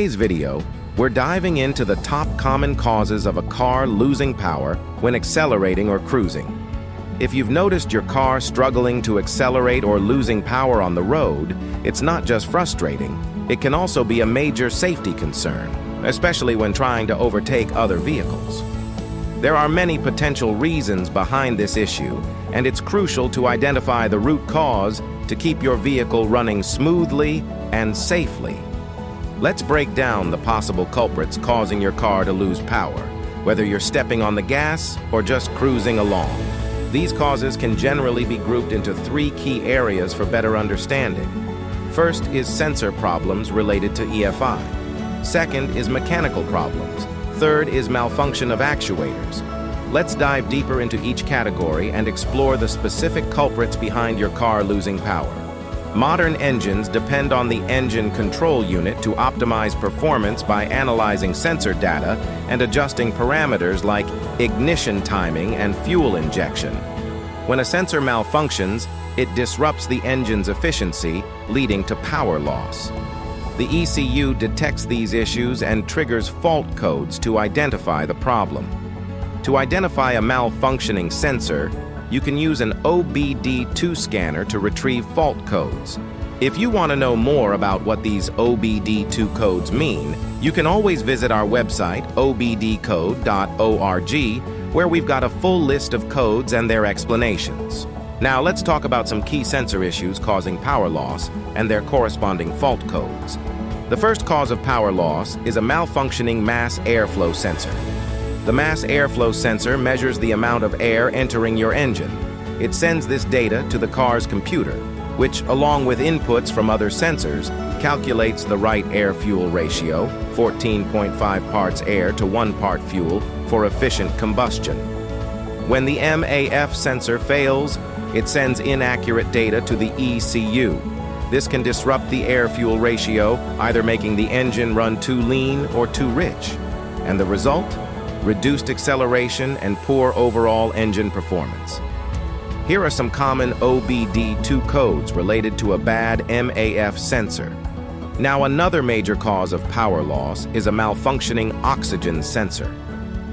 today's video, we're diving into the top common causes of a car losing power when accelerating or cruising. If you've noticed your car struggling to accelerate or losing power on the road, it's not just frustrating, it can also be a major safety concern, especially when trying to overtake other vehicles. There are many potential reasons behind this issue, and it's crucial to identify the root cause to keep your vehicle running smoothly and safely. Let's break down the possible culprits causing your car to lose power, whether you're stepping on the gas or just cruising along. These causes can generally be grouped into three key areas for better understanding. First is sensor problems related to EFI. Second is mechanical problems. Third is malfunction of actuators. Let's dive deeper into each category and explore the specific culprits behind your car losing power. Modern engines depend on the engine control unit to optimize performance by analyzing sensor data and adjusting parameters like ignition timing and fuel injection. When a sensor malfunctions, it disrupts the engine's efficiency, leading to power loss. The ECU detects these issues and triggers fault codes to identify the problem. To identify a malfunctioning sensor, you can use an OBD2 scanner to retrieve fault codes. If you want to know more about what these OBD2 codes mean, you can always visit our website, obdcode.org, where we've got a full list of codes and their explanations. Now let's talk about some key sensor issues causing power loss and their corresponding fault codes. The first cause of power loss is a malfunctioning mass airflow sensor. The mass airflow sensor measures the amount of air entering your engine. It sends this data to the car's computer, which, along with inputs from other sensors, calculates the right air-fuel ratio, 14.5 parts air to 1 part fuel, for efficient combustion. When the MAF sensor fails, it sends inaccurate data to the ECU. This can disrupt the air-fuel ratio, either making the engine run too lean or too rich. And the result? Reduced acceleration and poor overall engine performance. Here are some common OBD2 codes related to a bad MAF sensor. Now, another major cause of power loss is a malfunctioning oxygen sensor.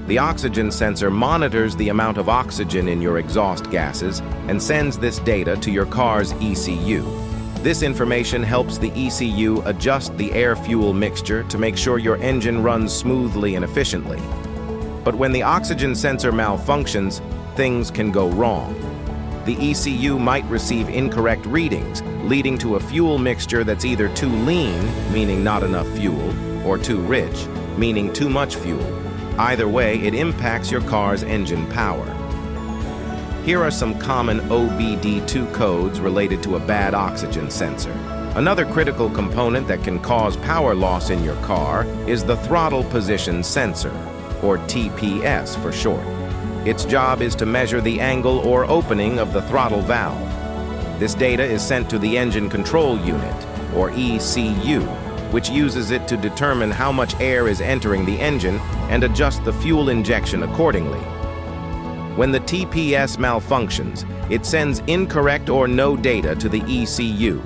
The oxygen sensor monitors the amount of oxygen in your exhaust gases and sends this data to your car's ECU. This information helps the ECU adjust the air-fuel mixture to make sure your engine runs smoothly and efficiently. But when the oxygen sensor malfunctions, things can go wrong. The ECU might receive incorrect readings, leading to a fuel mixture that's either too lean, meaning not enough fuel, or too rich, meaning too much fuel. Either way, it impacts your car's engine power. Here are some common OBD2 codes related to a bad oxygen sensor. Another critical component that can cause power loss in your car is the Throttle Position Sensor, or TPS for short. Its job is to measure the angle or opening of the throttle valve. This data is sent to the engine control unit, or ECU, which uses it to determine how much air is entering the engine and adjust the fuel injection accordingly. When the TPS malfunctions, it sends incorrect or no data to the ECU.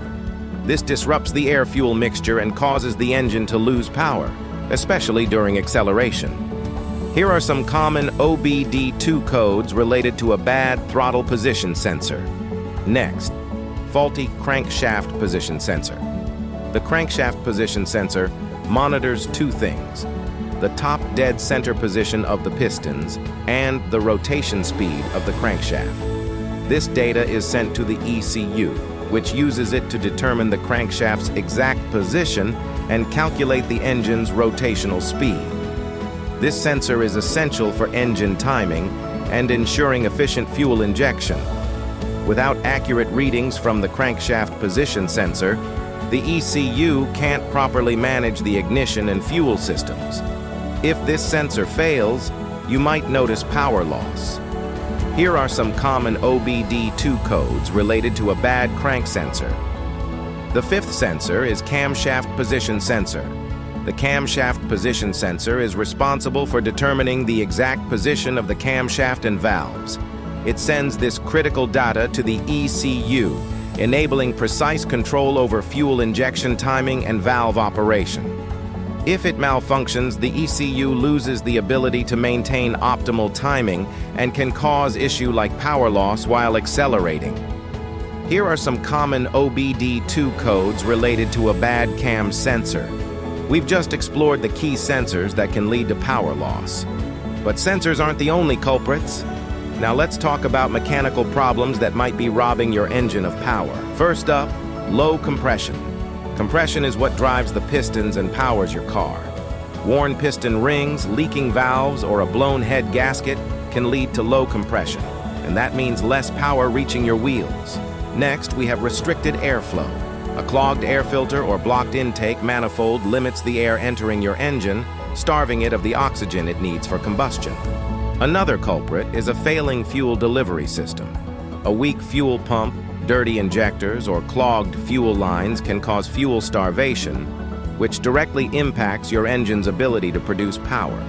This disrupts the air-fuel mixture and causes the engine to lose power, especially during acceleration. Here are some common OBD2 codes related to a bad throttle position sensor. Next, faulty crankshaft position sensor. The crankshaft position sensor monitors two things: the top dead center position of the pistons and the rotation speed of the crankshaft. This data is sent to the ECU, which uses it to determine the crankshaft's exact position and calculate the engine's rotational speed. This sensor is essential for engine timing and ensuring efficient fuel injection. Without accurate readings from the crankshaft position sensor, the ECU can't properly manage the ignition and fuel systems. If this sensor fails, you might notice power loss. Here are some common OBD2 codes related to a bad crank sensor. The fifth sensor is Camshaft Position Sensor. The camshaft position sensor is responsible for determining the exact position of the camshaft and valves. It sends this critical data to the ECU, enabling precise control over fuel injection timing and valve operation. If it malfunctions, the ECU loses the ability to maintain optimal timing and can cause issues like power loss while accelerating. Here are some common OBD2 codes related to a bad cam sensor. We've just explored the key sensors that can lead to power loss. But sensors aren't the only culprits. Now let's talk about mechanical problems that might be robbing your engine of power. First up, low compression. Compression is what drives the pistons and powers your car. Worn piston rings, leaking valves, or a blown head gasket can lead to low compression, and that means less power reaching your wheels. Next, we have restricted airflow. A clogged air filter or blocked intake manifold limits the air entering your engine, starving it of the oxygen it needs for combustion. Another culprit is a failing fuel delivery system. A weak fuel pump, dirty injectors, or clogged fuel lines can cause fuel starvation, which directly impacts your engine's ability to produce power.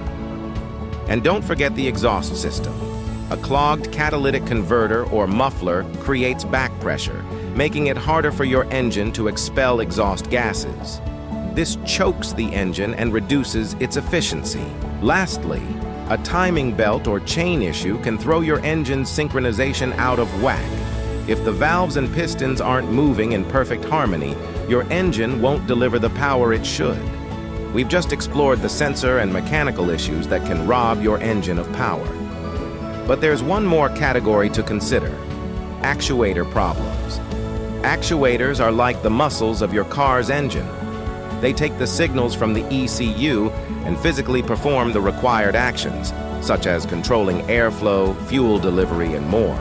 And don't forget the exhaust system. A clogged catalytic converter or muffler creates back pressure, making it harder for your engine to expel exhaust gases. This chokes the engine and reduces its efficiency. Lastly, a timing belt or chain issue can throw your engine's synchronization out of whack. If the valves and pistons aren't moving in perfect harmony, your engine won't deliver the power it should. We've just explored the sensor and mechanical issues that can rob your engine of power. But there's one more category to consider: actuator problems. Actuators are like the muscles of your car's engine. They take the signals from the ECU and physically perform the required actions, such as controlling airflow, fuel delivery, and more.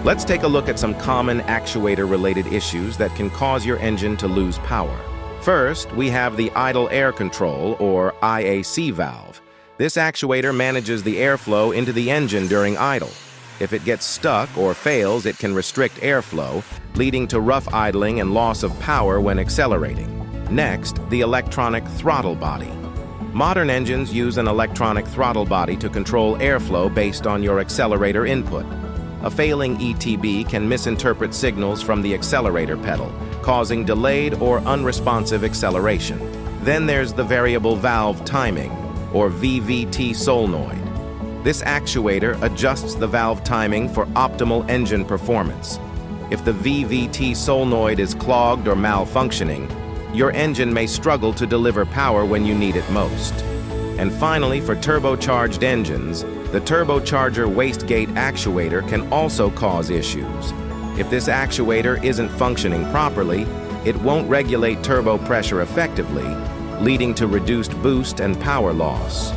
Let's take a look at some common actuator-related issues that can cause your engine to lose power. First, we have the idle air control, or IAC valve. This actuator manages the airflow into the engine during idle. If it gets stuck or fails, it can restrict airflow, leading to rough idling and loss of power when accelerating. Next, the electronic throttle body. Modern engines use an electronic throttle body to control airflow based on your accelerator input. A failing ETB can misinterpret signals from the accelerator pedal, causing delayed or unresponsive acceleration. Then there's the variable valve timing, or VVT Solenoid. This actuator adjusts the valve timing for optimal engine performance. If the VVT solenoid is clogged or malfunctioning, your engine may struggle to deliver power when you need it most. And finally, for turbocharged engines, the Turbocharger Wastegate actuator can also cause issues. If this actuator isn't functioning properly, it won't regulate turbo pressure effectively, leading to reduced boost and power loss.